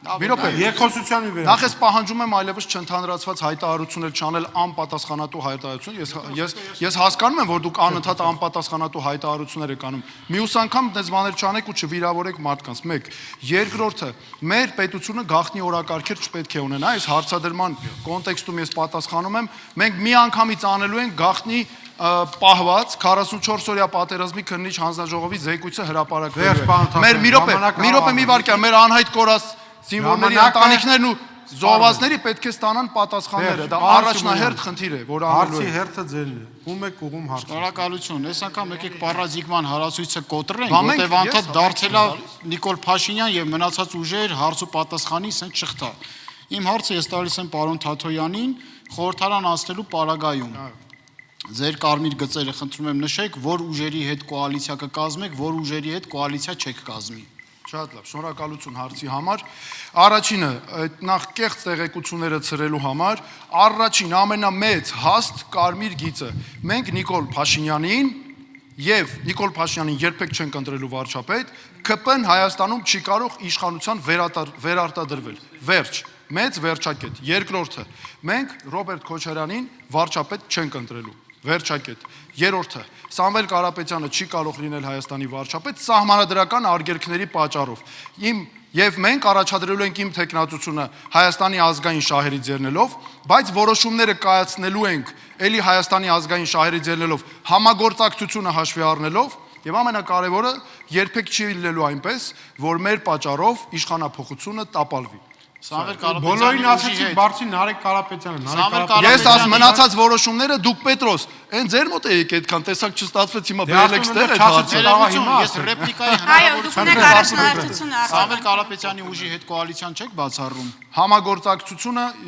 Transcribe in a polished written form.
Նախ ես պահանջում եմ այլևս չընդհանրացված հայտարարություններ չանել անպատասխանատու հայտարարություն, ես հասկանում եմ, որ դուք անընդհատ անպատասխանատու հայտարարություններ եք անում, մյուս անգամ դες բաներ չանեք ու չվիրավորեք մարդկանց, մեկ, երկրորդը, մեր պետությունը գաղտնի օրակարգեր չպետք է ունենա, այս հարցադրման կոնտեքստում ես պատասխանում եմ, մենք մի անգամից անելու ենք գաղտնի պահված 44-օրյա պատերազմի քննիչ հանձնաժողովի զեկույցը հրապարակվելու է։ Մի րոպե մի վարքյան, մեր անհայտ կորած զինվորների ընտանիքներն ու զոհվածների պետք է ստանան պատասխանները, դա առաջնահերթ խնդիր է, որ անելու է։ Հարցի հերթը ձերն է, ում եք ուղում հարցը։ Շնորհակալություն, այս անգամ եկեք պարադիգման հարացույցը կոտրենք, որտեղ անդադ դարձել է Նիկոլ Փաշինյան եւ մնացած ուժեր հարց ու պատասխանի սենց շղթա։ Իմ հարցը ես տալիս եմ պարոն Թաթոյանին խորհրդարան անցնելու պարագայում։ Ձեր կարմիր գծերը խնդրում եմ նշեք, որ ուժերի հետ կոալիցիա կկազմեք, որ ուժերի հետ կոալիցիա չեք կազմի։ Շատ լավ, շնորհակալություն հարցի համար։ Առաջինը, այդ նախ կեղծ տեղեկությունները ցրելու համար, առաջին ամենամեծ հաստ կարմիր գիծը։ Մենք Նիկոլ Փաշինյանին եւ Նիկոլ Փաշինյանին երբեք չենք ընտրելու վարչապետ, ԿՊ-ն Հայաստանում չի կարող իշխանության վերարտադրվել։ Վերջ, մեծ վերջակետ։ Երկրորդը, մենք Ռոբերտ Քոչարյանին վարչապետ չենք ընտրելու։ Վերջակետ։ Երրորդը, Սամվել Կարապետյանը չի կարող լինել Հայաստանի վարչապետ սահմանադրական արգելքների պատճառով։ Եվ մենք առաջադրելու ենք իմ թեկնածությունը Հայաստանի ազգային շահերից ելնելով, բայց որոշումները կայացնելու ենք էլի Հայաստանի ազգային շահերից ելնելով համագործակցությունը հաշվի առնելով, եւ ամենակարևորը երբեք չի լինելու այնպես, որ մեր պատճառով իշխանափոխությունը տապալվի։ Բոլորին ասեցիք բարձի Նարեկ Կարապետյանը, Ես աս մնացած որոշումները դուք Պետրոս, այն ձեր մոտ եք այդքան տեսակ չստացվեց հիմա բերել ստեղ եք հարցել։ Ես ռեպլիկայի հնարավորություն Սամվել Կարապետյանի ուժի հետ կոալիցիան չեք բացառում։ Համագործակցությունը